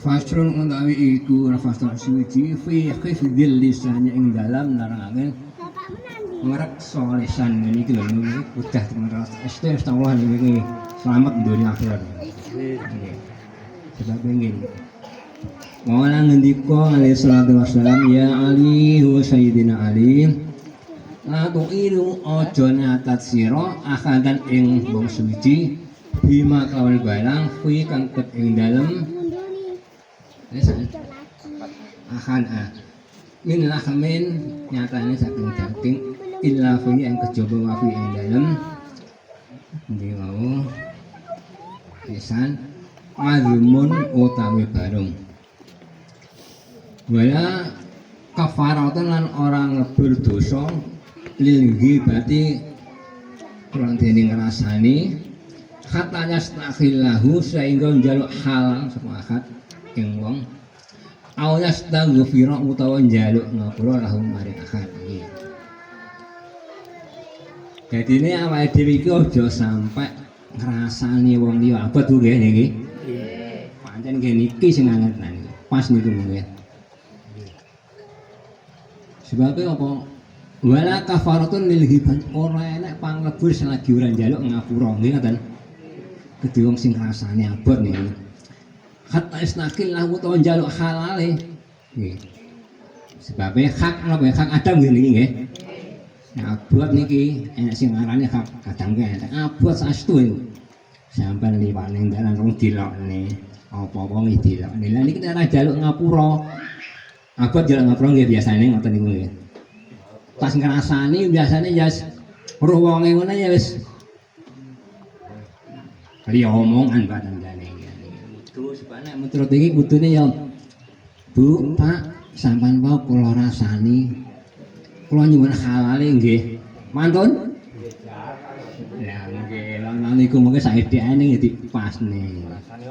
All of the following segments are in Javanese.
Fastrun utawi iku fasal suci fi khifdil lisannya ing dalam nerangaken ngreksa lisan niki lho udah temen astagfirullah niki selamat dunia akhirat. Nggih. Sebab pengen Mawala ngendika alaihi salatu wassalam ya Ali wa sayyidina Ali la tu'iru aja nyatat sira akadan ing wong suci bima kawal barang fi kang ket ing dalem akan min lahmin nyatane saking daging illa fi yang kejaba wa fi ing dalem ndi mau pisan mazmun utawi barung wala kafaratan lan orang ngebur dosa lil ghibati kurang dene ngrasani hatta yastakhillahu sehingga njaluk halal sapa akad ing wong aw yastaghfira utawa njaluk ngapura lahum mari akad iki. Dadine awake dhewe iki aja sampe ngrasani wong liya abot nggih niki. Pancen nggih niki sing anget-anget. Pas niku nggih. Sebabnya apa? Wala kafaratun lil hibat ora enek panglebur selagi ora njaluk ngapura nggih ngoten. Kedhe wong sing rasane abot niku. Hatta isnakil lahu utawa njaluk halale. Nggih. Sebabe hak napa hak Adam nggih niki nggih. Nah, abot niki enek sing ngarani hak kadang enek abot saestu niku. Sampeyan liwat ning dalan rong dilokne. Apa-apa nggih dilokne. Lah niki nek ora njaluk ngapura abot jalan ngapura nggih biasane ngoten niku nggih. Pas ngrasani biasane ya roh wonge ngono ya wis kali omongan padane itu sebane menurut iki kudune ya Bu, Pak, sampean wae kula rasani. Kula nyuwun halale nggih. Mantun? Ya nggih, lan niku mengke saedekane nggih dipasne.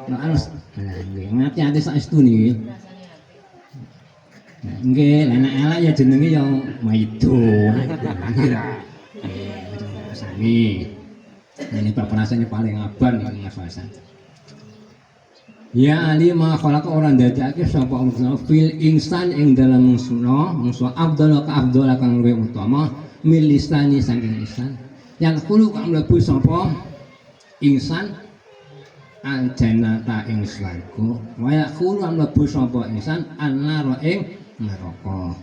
Lah nggih, ngati-ati saestu niki. Nggih, anak elek ya jenenge ya Maido. Sami. Ini papanasane paling abang iki Mas Hasan. Ya ali ma khalaqa orang dadake sapa Allah fil insan ing dalam mungsuh afdal ka afdal kang luwih utama milisani saking insan. Yang kulo kang mlebu sapa insan al jannata ing swarga. Wa yaqulu mlebu sapa insan an-nar ing neraka.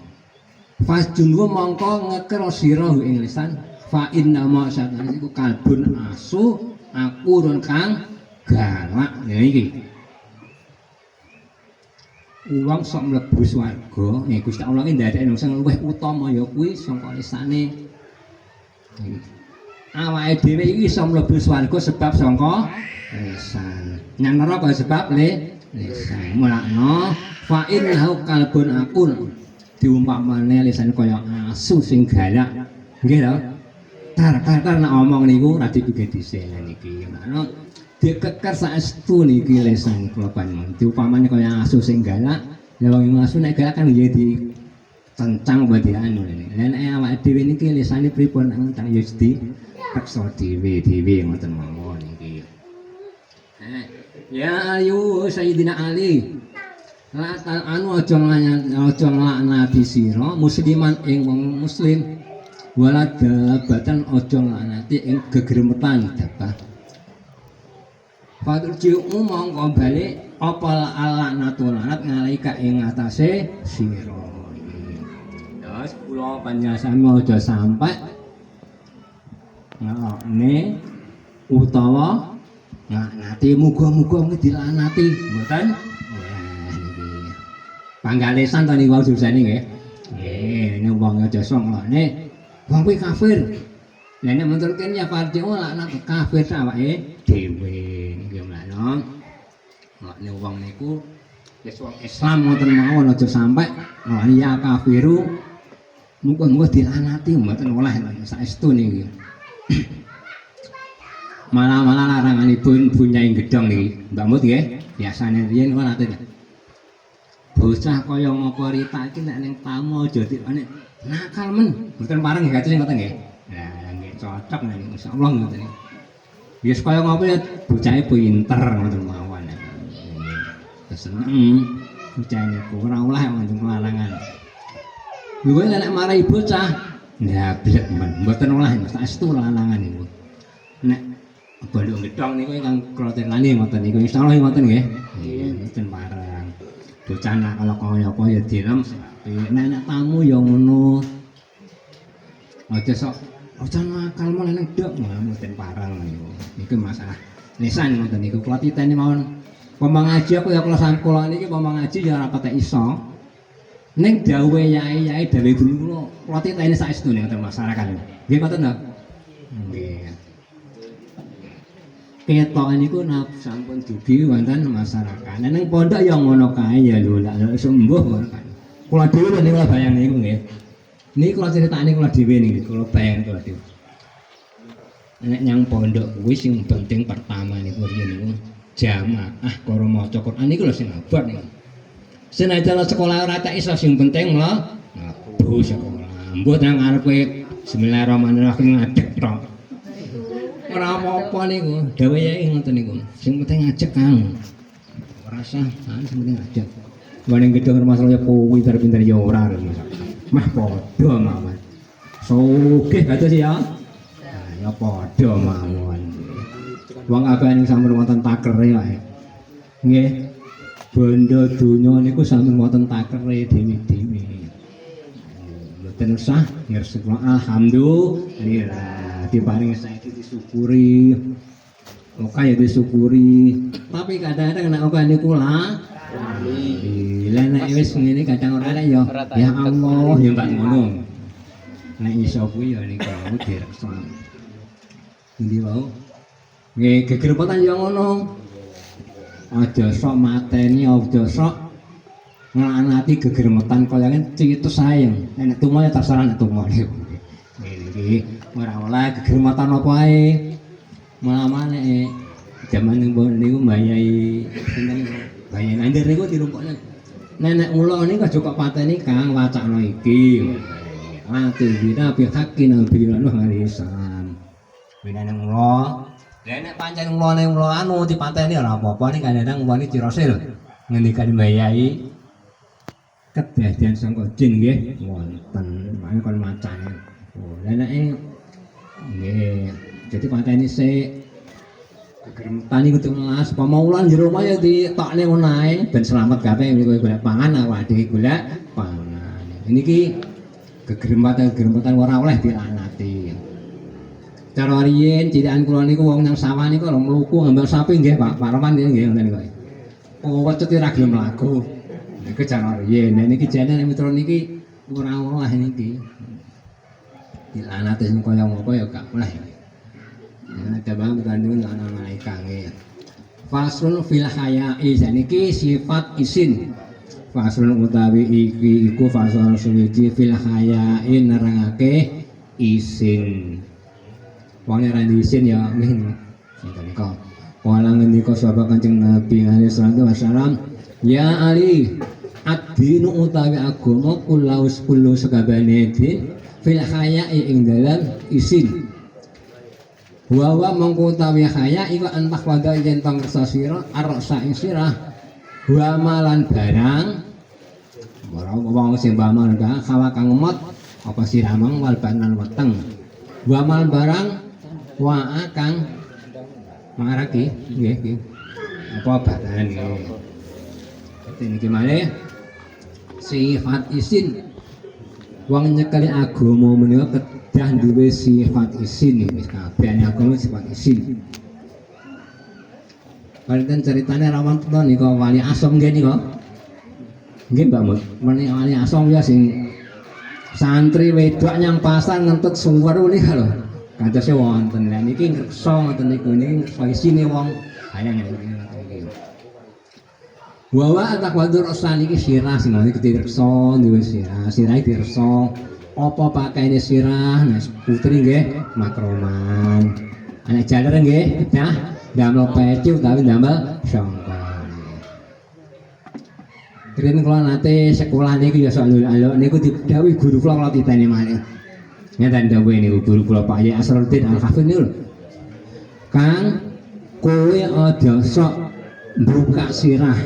Fasjunhu mongko ngekero sira ing lisan fa inna ma syatan iku kalbun asu akurun kang galak. Ya iki. Wong sok mlebu swarga, nek Gusti Allah ki ndadekne sing luwih utama ya kuwi saka lisane. Awake dhewe iki iso mlebu swarga sebab saka lisan. Nang neraka sebab lisan. Mulakno fa innahu kalbun akun diumpamane lisan kaya asu sing galak. Nggih to? Tar nek omong niku ra dipikir dhisik niki. Makno dikeker saestu niki lisan kula panjenengan. Diumpamane kaya asu sing galak, lha wong asu nek galak kan nggih di tencang apa di anu niki. Lah nek awake dhewe niki lisane pripun entang ya di reksa dhewe ngoten mawon niki. Ya ayu Sayyidina Ali. Latal anu aja nglaknati sira musliman ing wong muslim. Wala dabatan aja nglaknati ing gegremetan dabah. Faturji'u mongko balik apa laknatu laknat ngalika ing atase sira. Terus kula panjenengan aja sampai ngelokne utawa nglaknati muga-muga dilanati mboten. Niki. Panggalesan to niku wau susane nggih. Nggih, nek wong aja sok nglokne wong kuwi kafir. Lah nek menturke ya farji'u laknat kafir awake dhewe. Nek wong niku wis wong Islam ngoten mawon aja sampe ya kafiru muga-muga dilanati mboten oleh saestu niki. Malah laranganipun bunyai gedhong niki. Mbak Mut nggih, biasane riyen kok nate. Bocah kaya ngapa rita iki nek ning tamu aja dikane nakal men. Mboten pareng nggih kados ngoten nggih. Nah, nggih cocok nek insyaallah ngoten. Wis kaya ngapa ya bocahe pinter ngoten mawon. seneng bocah niku ora oleh ngandung larangan. Lho nek marai bocah ndablek men mboten oleh saestu larangan niku. Nek balung gedhong niku ingkang kula tirani ngoten niku insyaallah ngoten nggih. Nggih mboten parang. Bocah nak kalau kaya apa ya direm nek tamu ya ngono. Aja sok aja nakal malah ning ndok mboten parang niku. Niku masalah lisan ngoten niku kula titeni mawon. Pemang ngaji aku ya kula sampun niki pemang ngaji ya ora patek iso. Ning dawuhe yai-yai dawuhe guru kula titeni saestu ning masyarakat. Nggih ngoten to? Nggih. Ketok niku napa sampun dugi wonten masyarakat. Ning pondok ya ngono kae ya lho lak sembuh ngono kae. Kula dhewe niku bayang niku nggih. Niki kula critakne kula dhewe niki kula bayang kula dhewe. Nek nyang pondok kuwi sing penting pertama niku riyen niku jamaah karo maca Quran niku lho sing abot niku. Senajan sekolah ora tak iso sing penting mlebu sekolah. Mbok nang arepe bismillahirrahmanirrahim ngadeg tok. Ora apa-apa niku, dawuh yai ngoten niku. Sing penting ngajak Kang. Ora usah, sing penting ngajak. Wong gedhe masalah ya kuwi pinter-pinter ya ora mah padha mawon. Sugih kados ya. Ya padha mawon. Wong akeh ning sampun wonten takere wae. Nggih. Bondo donya niku sampun wonten takere dewe-dewe. Mboten usah ngersek alhamdulillah diparingi saiki disyukuri. Oke ya disyukuri. Tapi kadang-kadang nek oke niku lah lah nek wis ngene kadang ora ya ya Allah ya mbak ngono. Nek iso kuwi ya niku direksa. Endi wae? Nggih gegerepatan ya ngono. Aja sok mateni, aja sok nglanati gegermetan kaya ngene citus ae. Nek tumoe terserah nek tumoe. Nggih ora oleh gegermetan apa ae. Malah nek jaman niku mbayai sinten mbayai nandir niku dirumpokne. Nenek kula niku aja kok pateni Kang wacana iki. Ati dina bi hakin bil harisan. Winane kula lah nek pancen kula anu dipateni ora apa-apa ning kadang wani dirose lho. Ngendikane mbayai kedadian sangka jin nggih wonten. Mane kon macane. Oh, lah nek nggih jadi pateni sik gegermetan iku telas pamaulan jero omah ya ditokne ngono ae ben slamet kabeh niku golek pangan awake dhewe golek pangan. Niki gegermetan ora oleh dilanati. Cara riyen cirikan kula niku wong nang sawah niku lho mluku ngambil sapi nggih Pak Roman nggih ngoten niku. Wecut ora gelem mlaku. Niku cara riyen. Nek niki jane nek mitra niki ora oleh niki. Dilanati sing kaya ngopo ya gak oleh. Ada bang kandung ana malaikat nggih. Faslun fil haya'i saniki sifat isin. Faslun utawi iki iku faslun suwiji fil haya'i nerangake isin. Wong ora isin ya nggih. Sinten kok. Wala ngendika sahabat Kanjeng Nabi alaihi salatu wasalam, ya Ali, ad-dinu utawi agama kullu sakabane din fil haya'i ing dalam isin. Wa mongko utawi haya iku antah wada yen pangersa sira arsa ing sira wa malan barang ora wong sing bamal ka kawa kang ngemot apa siramang wal banan weteng wa mal barang wa kang maraki nggih nggih apa badan nggih iki malih sifat isin wong nyekeli agama menika kedah duwe sifat isin iki kabeh agama sifat isin. Panten ceritane rawan to nika wali asom nggih nika. Nggih Mbak Mut, meneh wali asom ya sing santri wedok nyang pasar ngentut suwer nika lho. Kadose wonten lha niki ngreksa ngoten niku niki isine wong hayang iki. Wawa atak wadur osan iki sirah sing niki direksa duwe sirah, sirah direksa apa pakaiane sirah nah putri nggih makroman. Anak jaler nggih nah damel peci utawi damel sangka. Keren kula nate sekolah niku ya sok aluk niku didhawuhi guru kula titeni malih. Ngeten dawuhe niku guru kula Pak Yai Asruddin Al-Hafidz niku. Kang kowe aja sok mbuka sirah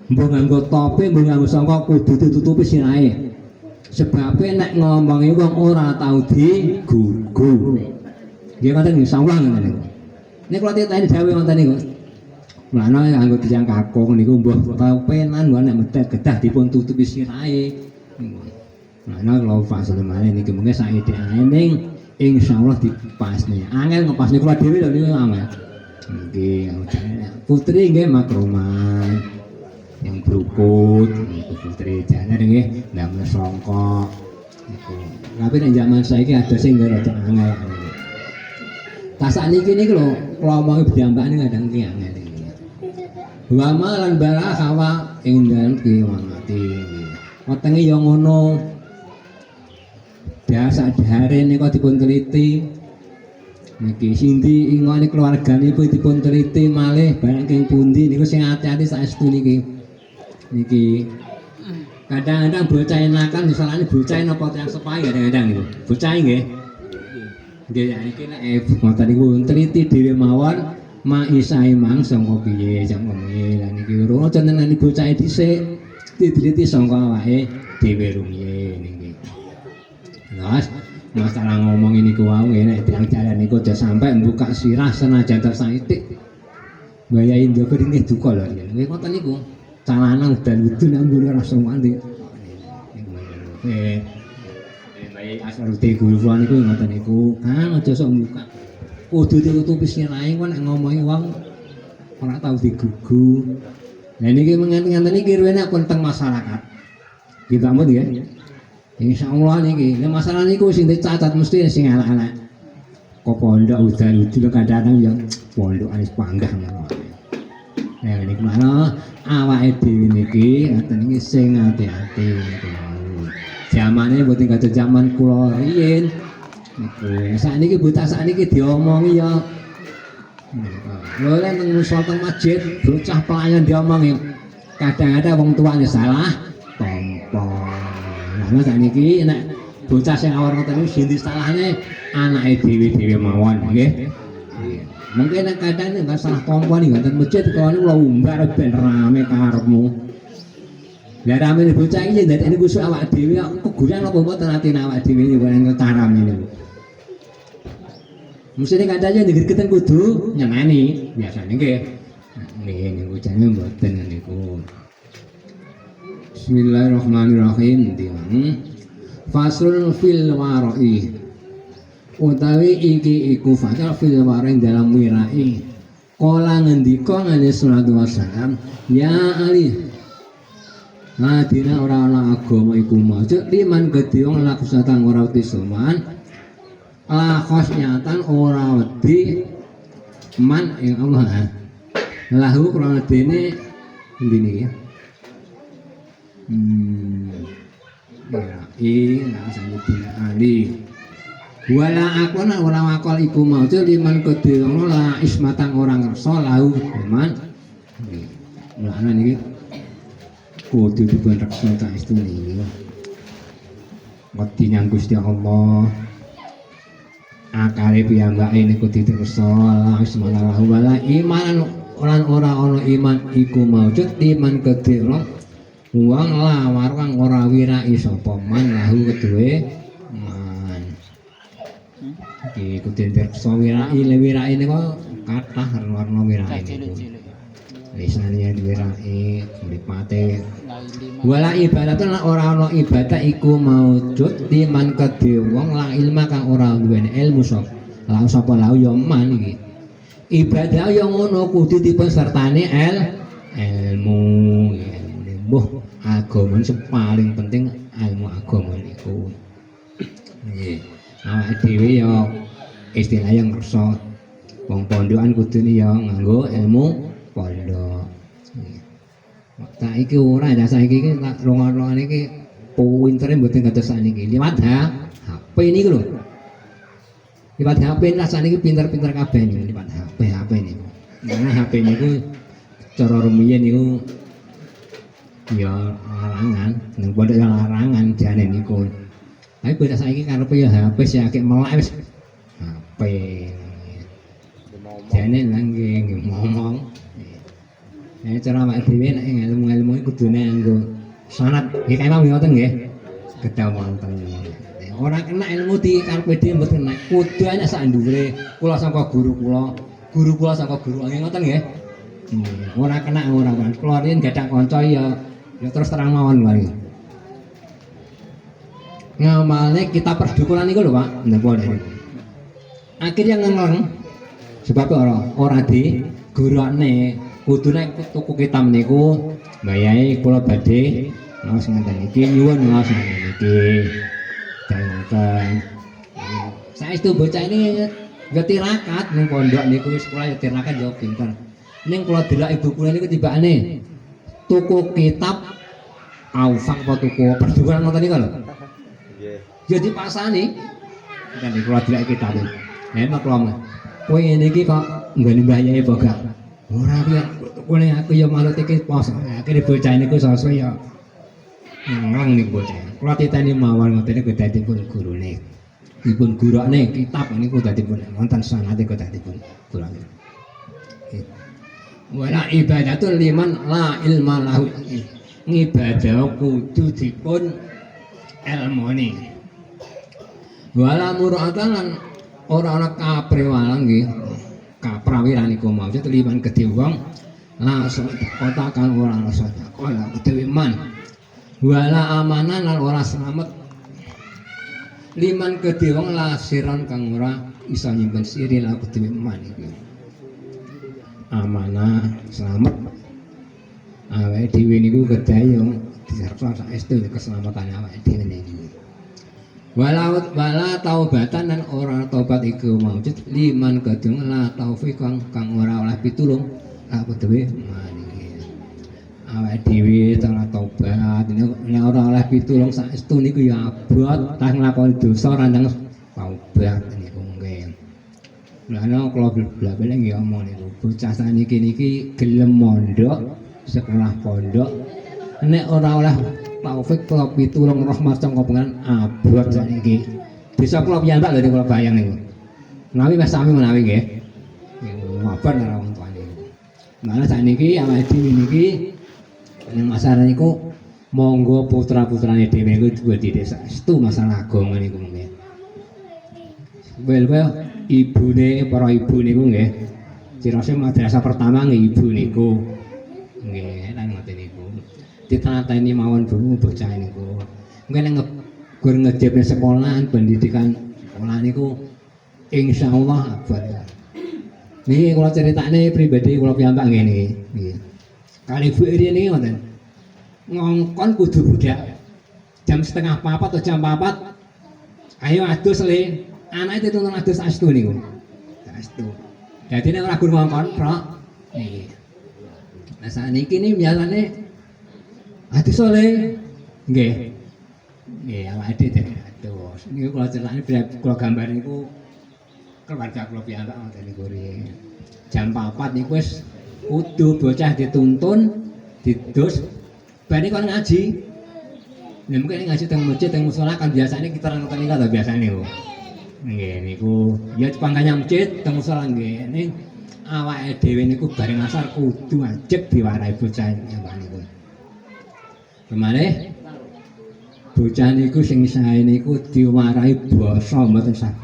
Mbok nganggo topi, mbok nganggo sangka kudu ditutupi sirahe. Sebabe nek ngomongi wong ora tau digugu. Nggih ngoten insyaallah ngoten niku. Nek kula titeni dawuh ngoten niku. Mulane nganggo tiyang kakung niku mbuh penan nek medhek gedah dipun tutupi sirahe. Mulane kula fasile malih niki mengke saidekane ning insyaallah dipasne. Angel ngepasne kula dhewe lho niku angel. Nggih, putri nggih makruman. Yang berukut, itu putri jalan nggih, ndamel songkok. Tapi nek zaman saiki ada sing rada angel. Tasak niki niku lho, kula omongi biyambakane kadang ki angel iki. Wa malan bara hawa ing dalem kiwamati. Wetenge ya ngono. Biasa dahare niku dipun teliti. Niki sindi ingone keluarganipun dipun teliti malih barang king pundi niku sing ati-ati saestu niki. Niki kadang-kadang bocah enakan misalnya bocah napa tiyang sepahe kadang-kadang niku. Bocah nggih. Nggih ya iki nek ngoten niku teliti dhewe mawon maisae mangsa piye jam piye lan iki ora jenengan bocah dhisik diteliti sangka awake dhewe rumiyin niki. Nah, masalah ngomong ini ku wau nek tiyang jalan niku aja sampai mbuka sirah senajan tersaitik. Mbayahi ndoko nggih duka lho. Nggih ngoten niku. Calanang dan wudu nang mburi rasa mandi. Baik asal te guru kula niku ngoten niku, Kang aja sok muka. Kudu ditutupi sirahe kok nek ngomongi wong ora tau digugu. Lah niki mengen-ngenten iki ruwene pun teng masyarakat. Nggih pamut ya. Insyaallah niki, nek masalah niku sing dicatat mesti sing anak-anak. Kok pondok udan-udan kadang-kadang yang pondok anis panggah ngono. Nah niku mana awake dhewe niki ngoten iki sing ati-ati niku. Jamane mboten kaya jaman kula riyin. Niku sakniki bocah sakniki diomongi ya. Lho nek nang musala teng masjid bocah pelayan diomongi. Kadang-kadang wong tuane salah tompo. Lah sakniki nek bocah sing awor ngoten iki sing salahne anake dhewe-dhewe mawon nggih. Mungkin nek kadang nek salah tompo ning wonten masjid kula niku umbar ben rame karepmu. Lah rame bocah iki ndadekne kusuk awak dhewe keguran apa mboten atine awak dhewe niku nang taram niku. Mesti kadang nek digeten kudu nyeneni biasane nggih. Nggih niku jane mboten niku. Bismillahirrahmanirrahim. Faslun fil warai. Utawi iki iku fasal fil warai dalam wirai. Kala ngendika ngene sallallahu wasallam, ya Ali. Madina ora ana agama iku maksud liman gedhe wong lakusatan ora wedi soman. La khosnyatan ora wedi man ing Allah. Lahu krana dene endi niki ya? Nah sanjung Ali. Wala akona ora wakal iku maujud liman kedhe ngono la ismatang orang ngersa lahu iman. Mulane niki kudu dipun reksa ta istu niki. Wedi nyang Gusti Allah. Akale piyambake niku ditersa la ismatang lahu wala iman lan ora ana iman iku maujud liman kedhe wong la warang ora wirai sapa man lahu kedue iki kudu dirsa wirai le wirai niku kathah warna wirai niku lisane wirai mripate wala ibadatun ora ana ibadah iku maujud liman kedhe wong la ilma kang ora duweni ilmu sapa lahu ya man iki ibadah ya ngono kudu dipun sertane ilmu mbuh agama sing paling penting ilmu agama niku nggih awake dhewe ya istilah yang ngersa wong pondokan kudune ya nganggo ilmu pondok. Saiki ora ya saiki iki rongan-rongan iki pintere mboten kados sakniki. Liwat HP niku lho. Liwat HP lah sakniki pinter-pinter kabeh niku liwat HP niku. Nah HP niku cara rumiyin niku ya larangan, nang pondok ya larangan jane niku. Tapi bocah saiki karepe ya HP sing akeh melek wis HP. Jane nang nggih ngomong. Cara awake dhewe nek ngelmu-ngelmu iku kudune nganggo sanad. Nggih kae mawon ngoten nggih. Kedah wonten. Ora kena ilmu di karepe dhewe mboten kena. Kudu ana sak dhuwure kula saka guru kula saka guru. Nggih ngoten nggih. Ora kena ora kan. Kula riyen gadah kanca ya terus terang mawon wae. Ngamale kitab perdukunan niku lho Pak. Napa niku. Akhirnya ngelong sebab ora di gurane kudune tuku kitab niku mbayahe kula badhe ngaos ngenten iki nyuwun ngaos ngenten iki. Dan saestu bocah ini ya tirakat ning pondok niku sekolah ya tirakat ya pinter. Ning kula delok ibu kula niku tibakane tuku kitab Aufang apa tuku perdukunan ngoten niku lho. Nggih. Ya dipasani. Kan kula delok kitab. Enak kula. Kowe ngene iki kok nggone mbayahe apa gak? Ora kuwi aku ya malut iki pos. Akhire bocah niku sosok ya nang niku bocah. Kula titeni mawon ngoten niku dadi pun gurune. Dipun gurane kitab niku dadi pun wonten sanate kok dadi pun gurane. Wala ibadatul liman la ilma lahu. Ngibadah kudu dipun elmoni. Wala muratan lan ora ana kaprewalan nggih. Kaprawiran iku maksud liman gedhe wong langsung kota kang ora ana sedekah ora gedhe man. Wala amanan lan ora slamet liman gedhe wong lasiran kang ora isa nyimpen siri lan gedhe man iki. Amanah slamet awake dhewe niku kedayo diserta saestu keselamatan awake dhewe niku. Wala taubatan dan ora taubat iku maujud liman kadung la taufik kang ora oleh pitulung aku dhewe maniki. Awake dhewe ora taubat nek ora oleh pitulung saestu niku ya abot tah nglakoni dosa randang taubat niku nggih. Lah ana kula bla-bla nggih omong niku bocah saniki niki gelem mondok sekolah pondok nek ora oleh taufik kula pitulung rahmat sangka pangeran abot saniki. Bisa kula piyambak lho kula bayang niku. Menawi wis sami menawi nggih. Mabar karo wong tuane. Malah saniki awake dhewe niki ning masyarakat niku monggo putra-putrane dhewe niku duwe desa saestu masalah agama niku nggih. Wel ibune para ibu niku nggih. Cirose madrasah pertama nggih ibu niku. Nggih, lan ngoten niku. Ditanateni mawon dulu bocah niku. Mungkin gur ngejebne sekolahan pendidikan sekolah niku insyaallah abot. Niki kula critakne pribadi kula piyambak ngene nggih. Kali Bu Irian niki ngoten. Ngongkon kudu budak. Jam 3:30 atau jam 4. Ayo adus le. Anake dituntun adus saestu niku. Saestu. Dadi nek ora gur ngongkon prok niki. Nah saniki ni biasane adus le. Nggih. Nggih awake dhewe adus. Niku kula critakne kula gambar niku keluarga kula piyambak ngoten niku riyen. Jam 4 niku wis kudu bocah dituntun didus bane kon ngaji. Nek mungkin ngaji teng masjid teng musala kan biasane kita ngoten niku ta biasane niku. Nggih niku ya pangkanya masjid teng musala nggih. Ning awake dhewe niku bareng asar kudu ajeg diwarai bocah niku. Kemane bocah niku sing sae niku diwarai basa mboten sah.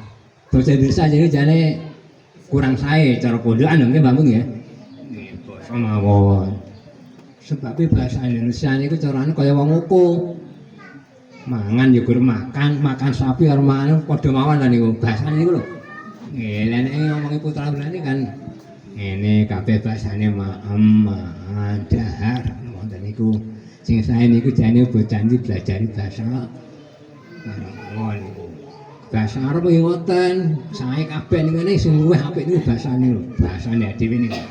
Bocah desa jadi jane kurang sae cara pondokan nggih Mbak Mun nggih. Nggih basa mawon. Sebab bahasa Indonesia niku carane kaya wong uku. Mangan ya gur makan sapi karo mangan padha mawon lan niku bahasane niku lho. Nggih, lha nek ngomongi putra putrane kan ngene kabeh bahasane ma'am, dahar wonten niku. Sing sae niku jane bocah iki belajari bahasa Arab. Bahasa Arab iki ngoten, sae kabeh niku sing luwih apik niku bahasane lho, bahasane dhewe niku.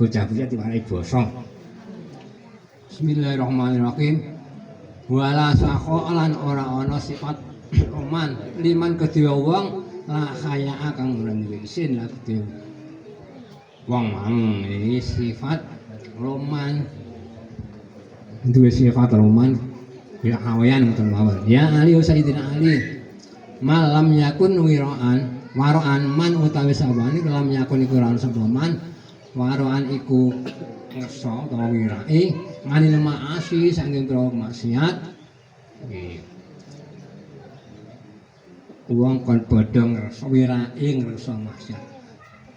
Bocah-bocah diwarai basa. Bismillahirrahmanirrahim. Wala sakho lan ora ana sifat roman liman kedhe wong la khaya kang ora duwe isin la kedhe wong mang iki sifat roman duwe sifat roman ya awayan ngoten mawon ya ali sayyidina ali malam yakun wiraan waroan man utawi sabane lam yakun iku ora sapa man waroan iku ngersa utawa wirake nganil maasi saking pira maksiat nggih wong kon padha ngersa wirake ngersa maksiat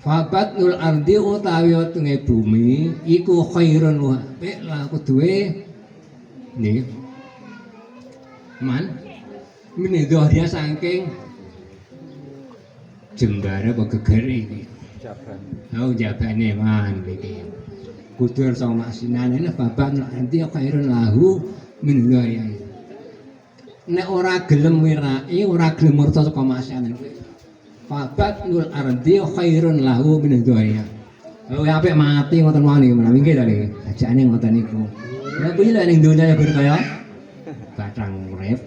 fabatul ardi utawi tenge bumi iku khairun wa apik la kuduwe nggih man menedo dia saking jembare apa gegere iki jaban oh jabane man iki kudur sama masinane babat nanti khairun lahu min ya nek ora gelem wirake ora gelem murta saka masinane babat nul ardi khairun lahu min ya oh apik mati ngoten mawon iki menawi nggih ta niki ajane ngoten niku lha kuwi lek ning donya berkaya batang urip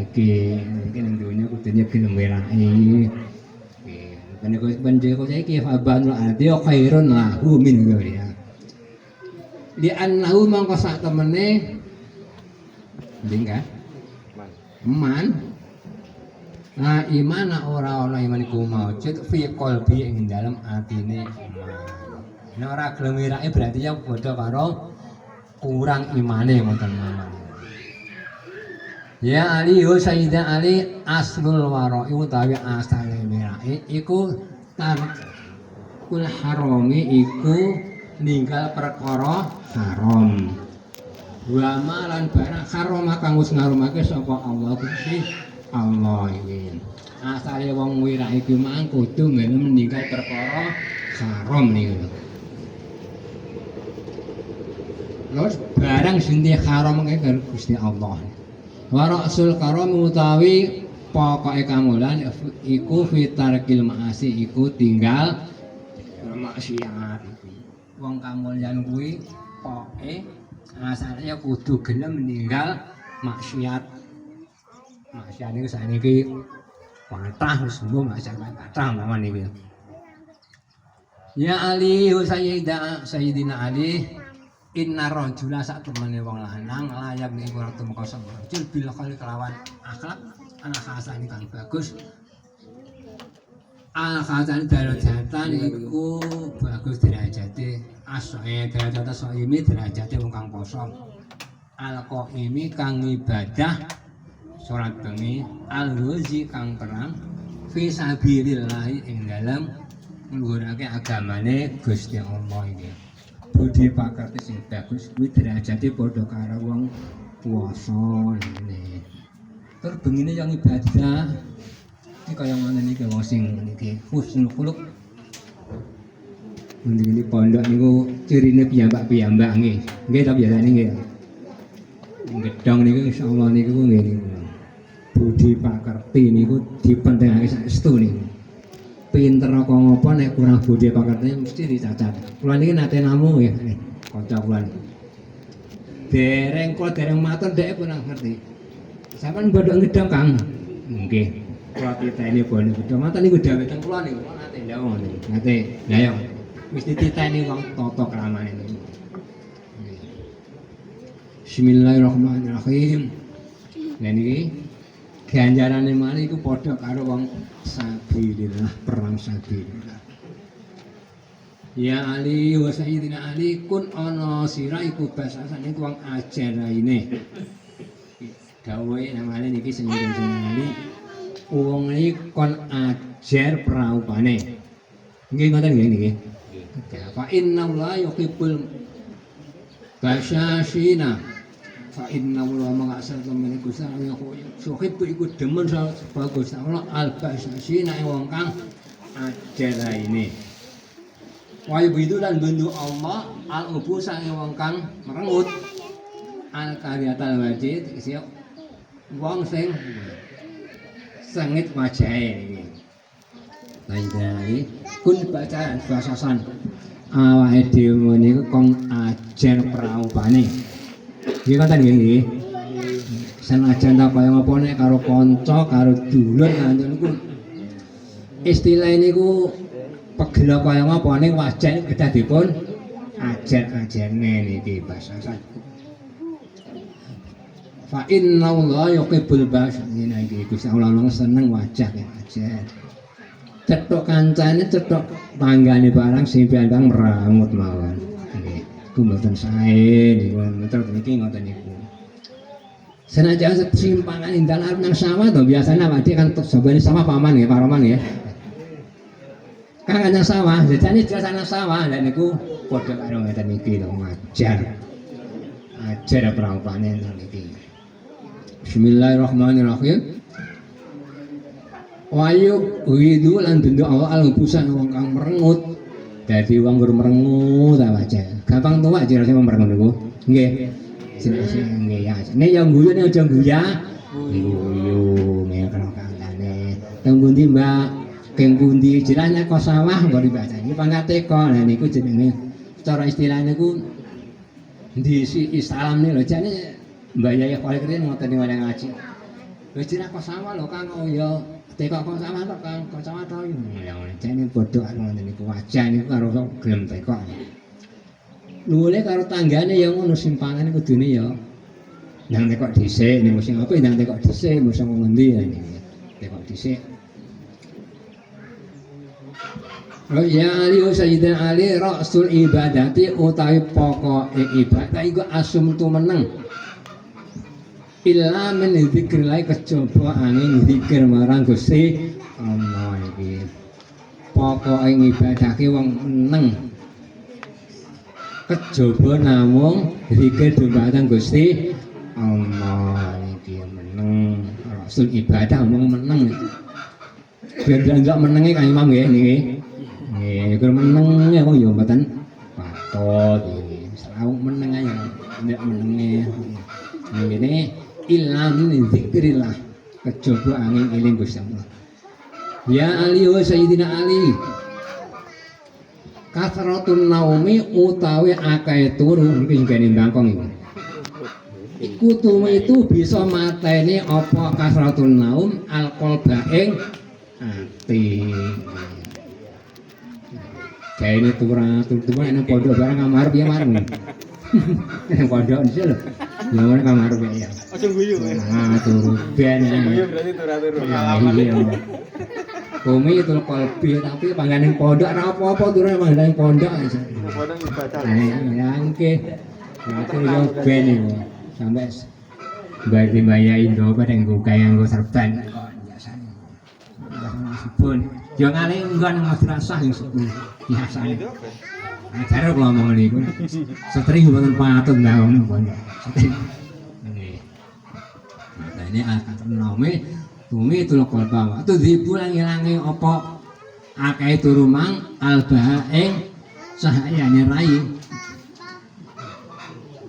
iki ning donya kudune gelem wirake Menika panjenengan saiki faban ati khairun lahu min ya. Li annahu mangko sak temene nding man. Nah imana ora ana iman iku maujud fi qalbi ing dalem atine iman. Nek ora gelem wirake berarti ya padha karo kurang imane ngoten mawon. Ya Ali yo Sayyidah Ali aslul wara'i utawi asale mirake iku tarkul harami iku ninggal perkara haram. Wa malan barang haram kang wis ngarumake sapa Allah Gusti Allah iki. Asale wong wirake iki mang kudu ninggal perkara haram niku. Terus barang sing haram karo Gusti Allah. Wa rasul karam utawi pokoke kamulan iku fitarkil maasi iku tinggal maksiat. Wong kamulyan kuwi pokoke asale kudu gelem ninggal maksiat. Maksiat niku saniki kathah wis mbuh maksiat kathah mawon niku. Ya Ali Sayyidina Ali Inna rajula sak temene wong lanang layak ning ora tumeka sapa rajul bil khali kelawan akhlak ana khasane kang bagus al khasane darajatan iku bagus derajate asoe derajat soimi derajate wong kang poso al qaimi kang ibadah salat bengi al ghazi kang perang fi sabilillah ing dalem ngluhurake agamane Gusti Allah iki budi pakerti sing bagus kuwi derajate padha karo wong puasa ngene. Tur bengine yang ibadah iki kaya ngoten iki wong sing niki husnul khuluq. Mending ini pondok niku cirine piyambak-piyambak nggih. Nggih ta biasane nggih. Gedhong niku insyaallah niku nggih niku. Budi pakerti niku dipentingake saestu niku. Pinter apa ngopo nek kurang budi pakerti mesti dicacat. Kula niki nate namu nggih, kanca kula niki. Dereng matur dhek pun ngerti. Sampeyan bodhok gedhong Kang. Nggih. Kula titeni bodhok gedhong. Matur niku dawuh teng kula niku nate ndawuh niku. Nate. Lah yo wis dititeni wong tata kramane niku. Bismillahirrahmanirrahim. Lah niki ganjarane malih iku padha karo wong sabilillah perang sabilillah. Ya Ali wa Sayyidina Ali kun ana sira iku basasane wong ajar raine. Dawuhe namane niki sing Ali wong iki kon ajar praupane. Nggih ngoten nggih niki. Fa inna la yuhibbul basyashina fa inna wa ma'asal temen iku sareng sohib iku demen bagus Allah al-basasina wong kang ajar raine. Wa yubidu lan bendu Allah al-ubu sang wong kang merengut al-karyatal wajid siap wong sing sengit wajahe iki. Baik kun bacaan basasan awake dhewe niku kong ajar praupane. Nggih ngoten nggih. Senajan ta kaya ngapa nek karo kanca, karo dulur kanca niku istilah niku pegel kaya ngapa ning wajah kedah dipun ajar-ajarne niki basasan. Fa inna Allah yuhibbul basyina iki Gusti Allah seneng wajah ajar. cethuk kancane cethuk tanggane barang sing piambang merangut mawon. Nggih. Ku mboten sae niku metu niki ngoten niku. Senajan simpangan indan arep nang sawah to biasanya awake kan jabane sawah paman nggih paraman nggih. Kang nang sawah jajane jelas nang sawah lha niku padha karo ngeten iki lho ngajar. Ajar praupane niki. Bismillahirrahmanirrahim. Wayu widu lan bentuk awal busan wong kang merengut. Dadi wong gur merengut ta wae. Gampang tuwak jenenge merengut niku. Nggih. Sing nggih ya. Nek yo guyu nek aja guyah. Guyu nek karo kancane. Teng pundi, Mbak? Keng pundi jenenge kok sawah kok dibacani pangate kok. Lah niku jenenge cara istilah niku ndisi salam nih lho jane Mbak Yaya Khaliqin ngoten niku ngaji. Lho jenenge kok sawah lho Kang oh ya teko kok sawah tok Kang kok sawah to iki. Ya jane padha karo ngoten niku wajah niku karo gelem teko. Nuwune karo tanggane ya ngono simpangan kudune ya. Nang teko dhisik niku sing apa nang teko dhisik mosok ngendi ya niki. Teko dhisik. Oh ya Ali Sayyidina Ali Rasul ibadati utawi pokok ibadah iku asum tu meneng. Illa min dzikrillah kejaba angin zikir marang Gusti Allah iki. Pokok ibadah ki wong meneng. Kejaba namung zikir dumateng Gusti Allah iki meneng. Rasul ibadah wong meneng. Ben ndak menenge Kang Imam nggih niki. Nggih, kula meneng ya wong ya mboten patut iki. Selawu meneng ae ndak menenge. Ngene ilham zikrillah kejaba angin eling Gusti Allah. Ya Ali wa Sayyidina Ali. Kasratun naumi utawi akeh turu iki jenenge bangkong iki. Iku turu itu bisa mateni apa kasratun naum alqalba ing ati. Kayak ini turun enak pondok barang kamar dia mareng. Pondok di sini, yang mana kamar dia? Ojo guyu. Turun ben. Guyu berarti turu Iya. Kumi itu kolbi tapi pangganing pondok apa-apa turun pangganing pondok. Pondok ibadah. Ya angke. Itu yo ben itu. Sampai bayar dibayarin do pada nggo kaya nggo serban kok biasane. Pun yo ngale nggon madrasah yang biasane. Ajar kula ngomong niku. Setring mboten patut ngono pondok. Nggih. Nah ini akan nome tumi tulung kolba. Atu dipulang ilange apa akeh turumang albaha ing sahayane rai.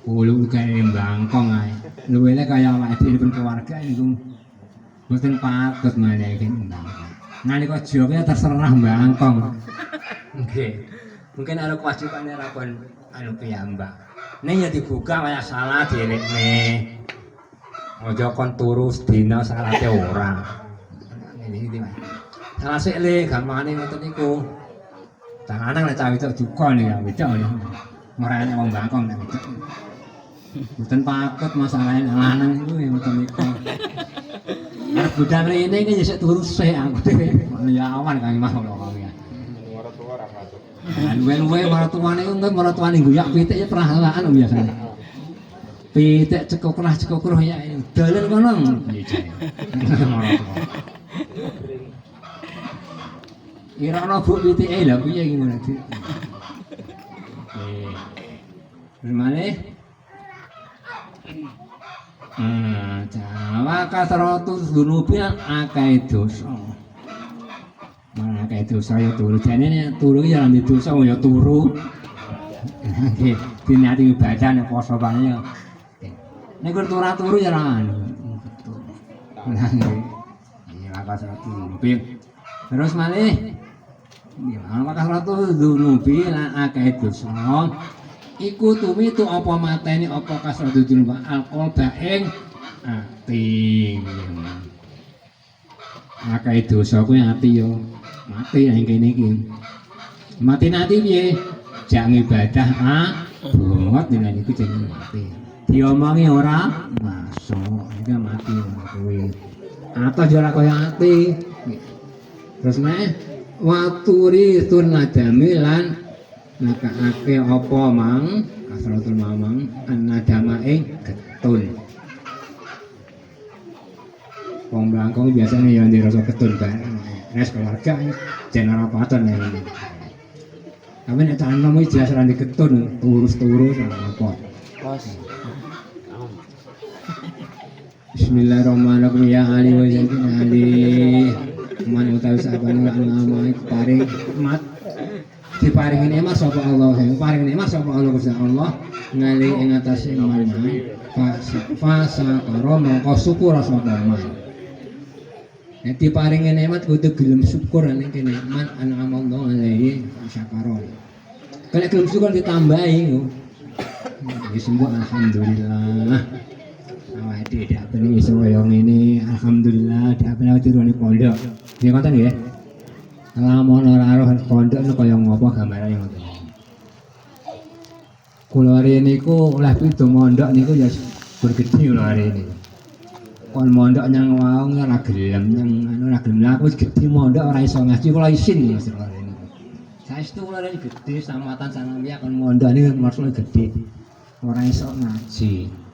Kulo kaya bangkong ae. Luwele kaya awake dhewe keluarga niku mboten patut maneh iki bangkong. Nalika joge terserah bangkong. Nggih. Mungkin ada kewajibannya rapon anu piyambak. Nek ya dibuka kaya salah direkne. Aja kon turu sedina salate ora. Ngene iki Mas. Salah sik le gampangane ngoten niku. Cah lanang nek cah wedok duka nek ya wedok ya. Ora enek wong bangkong nek wedok. Mboten patut masalahe lanang niku ya ngoten niku. Arep budal rene iki ya sik turu sik aku dhewe. Ya awan Kang Mas kok ya. Ora ora patut. Luwe-luwe maratuane ku engko maratuane guyak pitik ya perhalaan biasane. Pitik cekok-cekok ya dalan kono. Irana bu pitike lha piye iki ngono iki. Gimana? Jawa kasratus dunubi akeh dosa. Mana kayak dosa ya turu, jadi turu ya ambil dosa ya turu. Nggih, diniati ibadah nek poso bae ya. Nek turu ya lan. Iya, kasratus dunubi. Terus malih ya, kasratus dunubi lan akeh dosa. Iku tumitu apa mateni apa kasratus dunubi alkohol baeng ati. Akeh dosa kuwi ati yo. Mati yang kene iki. Mati nanti piye? Jak ibadah banget dengan iku jenenge mati. Diomongi ora masuk, iki mati kuwi. Atos yo ora kaya ati. Terus nek waturi tunadami lan nakaake apa mang kasratul mamang annadama ing getun. Wong Blangkong biasanya ya dirasa getun bareng. Nek keluarga jeneng paton ya. Tapi nek tanam iki jelas ora getun, turus-turus apa. Pas. Bismillahirrahmanirrahim ya ali wa zakin ali man utawi sabane ngamae paring nikmat diparingi nikmat sapa Allah sing paring nikmat sapa Allah Gusti Allah ngali ing atase man fasa karo mongko syukur sapa man nek diparingi nikmat kudu gelem syukur ning kene man an'amallahu alaihi syakara kalau gelem syukur ditambahi wis alhamdulillah. Awak dhewe dak ben iso kaya ngene, alhamdulillah dak ben awake dirone pondok. Nggih ngoten nggih. Lamun ora roh pondok niku kaya ngopo gambarane ngoten. Kula rene niku oleh pitu mondok niku ya bergede kula rene. Kon mondok nyang waung ora gelem, nyang anu ora gelem. Lah aku wis gedhe mondok ora iso ngaji kula isin Mas kula rene. Saestu kula rene gedhe samatan sanawiyah kon mondok niku maksudnya gedhe. Ora iso ngaji.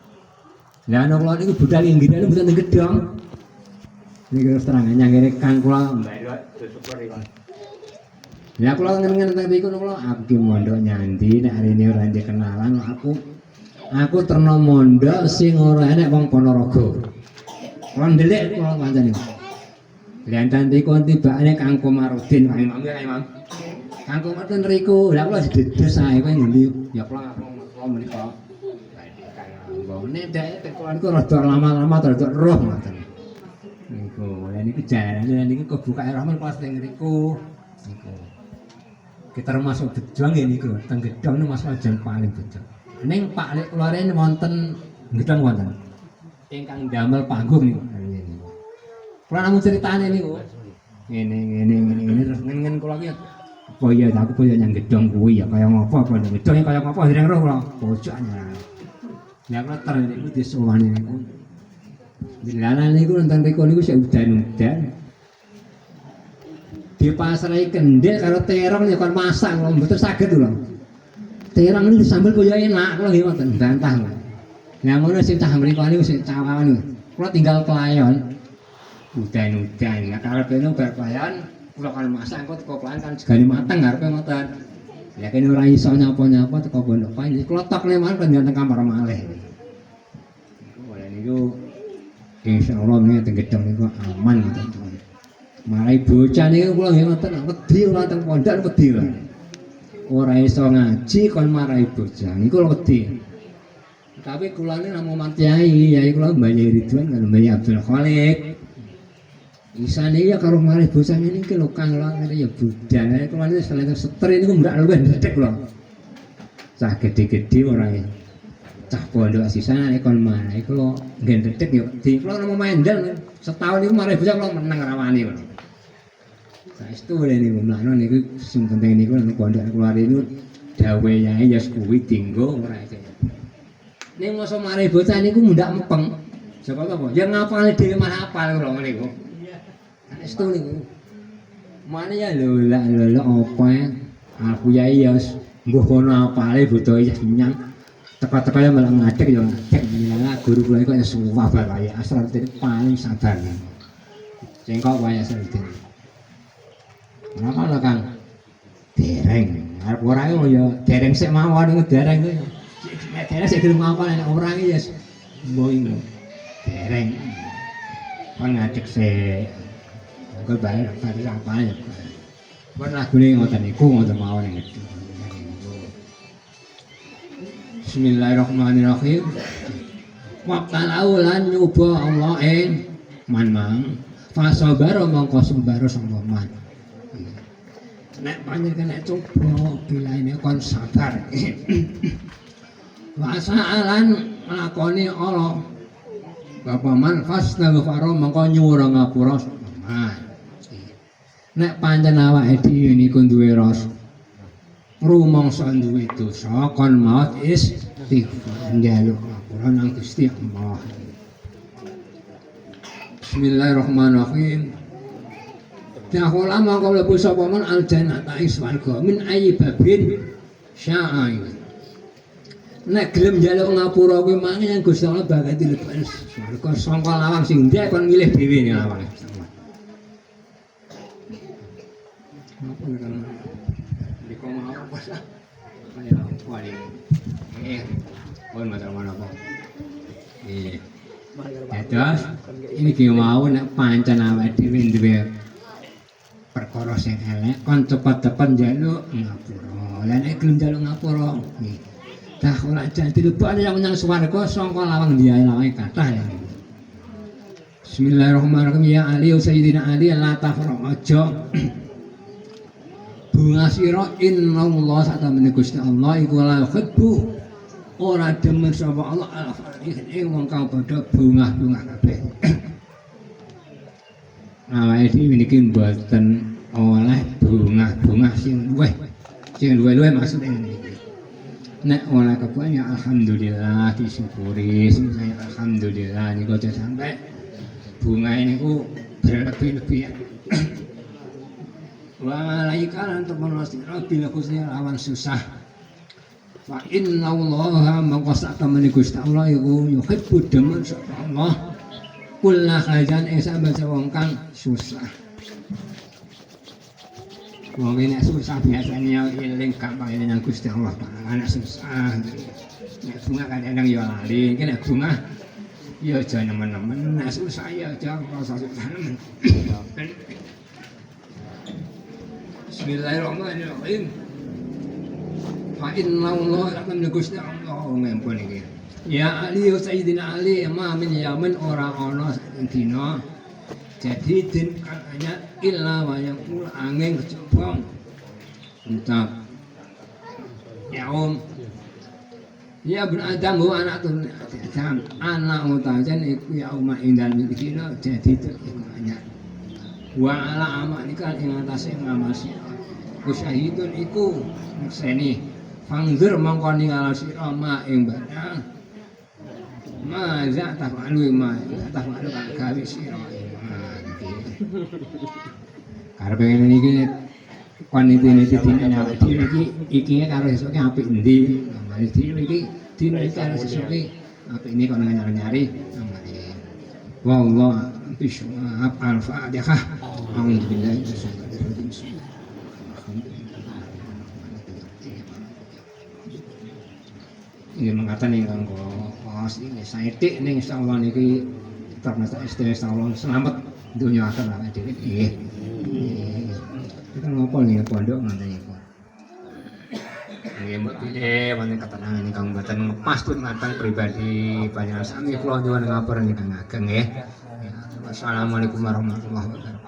Lah ana kula niku budal inggih niku mboten gedhong. Niki terus terang nyangkene kang kula mbalok syukur iki. Lah kula ngen-ngen teng niku kula aku mondok nyandi nek rene ora ndek kenalan aku terno mondok sing ora enek wong Ponorogo. Kula ndelik kula kancane. Lah enten niku tibane Kang Komarudin Kang Imam ya Kang Imam. Kang Komarudin riku. Lah kula dedes ae kowe ngendi? Ya kula menika ini dhek kula niku rada lama-lama rada roh ngoten. Niku, lha niku jarane niku kebuka rahman pas teng niku. Niku. Kita termasuk bejuang nggih niku, teng gedhong niku masalah jan paling bejuang. Ning Pak Lek kula rene wonten gedhong wonten. Ingkang damel panggung niku. Kula namung critane niku. Ngene terus ngen kula ki apa ya aku koyo nyang gedhong kuwi ya kaya ngopo apa gedhonge kaya ngopo dereng roh kula. Pojokane. Lah kula ter niku disuwani niku. Dilanan niku nonton riko niku sik udan-udan. Dipasrahi kendel karo terong ya kon masak kula mboten saged kula. Terong niku sambel kaya enak kula nggih wonten bantah. Lah ngono sing cah mriko niku sing cawangan niku. Kula tinggal kelayon. Udan-udan. Lah karepe niku bar kelayon kula kan masak engko teko kelayon kan segane mateng karepe ngoten. Ya kene ora iso nyapa-nyapa teko pondok panji. Klotok le mawon kan teng kamar malih. Wala niku insyaallah nek teng gedhong niku aman ngoten. Marai bocah niku kula nggih ngoten wedi ora teng pondok wedi lho. Ora iso ngaji kon marai bocah niku wedi. Tapi kula niku namung mantyai yai kula Mbah Ridwan karo Mbah Abdul Khalik. Isane ya karo marai bocah niki lho Kang lho ya budal. Kula niku selain seter niku ndak luwih ndedek lho. Cah gede-gede ora cah pondok sisane kon marai kula nggih ndedek ya wedi. Kula namung mendel setahun niku marai bocah kula meneng rawani kula. Saestu niku mlakno niku sing penting niku nang pondok kula niku dawuhe yai ya kuwi dinggo ora iki. Ning masa marai bocah niku mundak empeng. Sapa apa? Ya ngapale dhewe mah hafal kula niku. Saestu niku. Mane ya lho apa aku yai ya mbuh kono apale butuh ya nyang. Teka-teka ya malah ngadeg ya ngadeg. Lah guru kula iku ya suwah bae asal paling sabar. Sing kok wae asal Napa lho Kang? Dereng. Arep ora ya dereng sik mawon niku dereng kuwi. Nek dereng sik gelem apa nek ora iki ya mboh iki. Dereng. Kon ngadeg sik. Engko bae pada apa ya. Kon lagune ngoten niku ngoten mawon niku. Bismillahirrahmanirrahim. Waqtal aulan nyoba Allah ing man fasabaro mongko sembaro sapa man. Nek panjenengan nek coba bilaine kon sabar. Wasaalan nglakoni Allah. Bapak man fastaghfaro mongko nyuwun ngapura man. Nek pancen awake dhewe niku duwe rasa rumangsa duwe dosa kon maut istighfar njaluk ngapura nang Gusti Allah. Bismillahirrahmanirrahim. Dakhala mangko mlebu sapa men aljannata ing swarga min ayyibabin sya'a. Nek gelem njaluk ngapura kuwi mangan Gusti Allah bakal dilebokne swarga sangka lawang sing ndek kon milih dhewe ning lawang. Apa kan? Di kono apa sah? Ayo wali. Pun matur mana apa? Terus ini ki mau nek pancen awake dhewe duwe perkara sing elek kon cepet-cepet njaluk ngapura. Lah nek gelem njaluk ngapura dah ora jadi lebokne yang menyang swarga sangka lawang diae lawang kathah ya. Bismillahirrahmanirrahim ya Ali Sayyidina Ali la tafra aja bunga sira innallaha satamene Gusti Allah iku la yuhibbu ora demen sapa Allah al-farihin ing wong kang padha bungah-bungah kabeh. Awake dhewe niki mboten oleh bungah-bungah sing luwih maksud niki. Nek oleh kebanyak alhamdulillah disyukuri sing alhamdulillah niku aja sampai bunga ini ku berlebih-lebihan. Wa laika untuk menasira bila khususnya lawan susah. Fa inna allaha maqasa tamani Gusti Allah iku yuhibbu demen sapa Allah kullu khairan ing sampe wong kang susah. Wong nek susah biasanya eling gampang eling Gusti Allah. Anak susah. Nek bunga kadang ya lali, nek bunga ya aja nemen-nemen, nek susah ya aja rasa susah nemen. Bismillahirrahmanirrahim. Fa inna allaha akan Gusti Allah ngampun iki. Ya Ali Sayyidina Ali ma min yamin ora ana dina jadi din katanya illa wa yaqul angin kecobong entah ya ya bin Adam wa anak turun Adam anak utajan iku ya umma indal dina jadi iku hanya wa ala amanika ing atase ngamasi kusyahidun iku ngeseni fangzir mangko ningali sira ma ing barang maza tafalu kang gawe sira karepe ngene iki koniti-niti dina iki karo esuke apik endi iki dina iki karo esuke apik ini kono nyari-nyari wallah bismillah al-fatihah alhamdulillah ini mengatakan nih kanggo pos ini saetik ning insyaallah niki ternyata insyaallah selamat dunia akan lah dhewe nggih. Kita ngopo nih pondok ngoten niku. Nggih mboten wonten ketenangan ingkang mboten ngepas pun ngaten pribadi panjenengan sami kula nyuwun ngapura ingkang ageng nggih. Wassalamualaikum warahmatullahi wabarakatuh.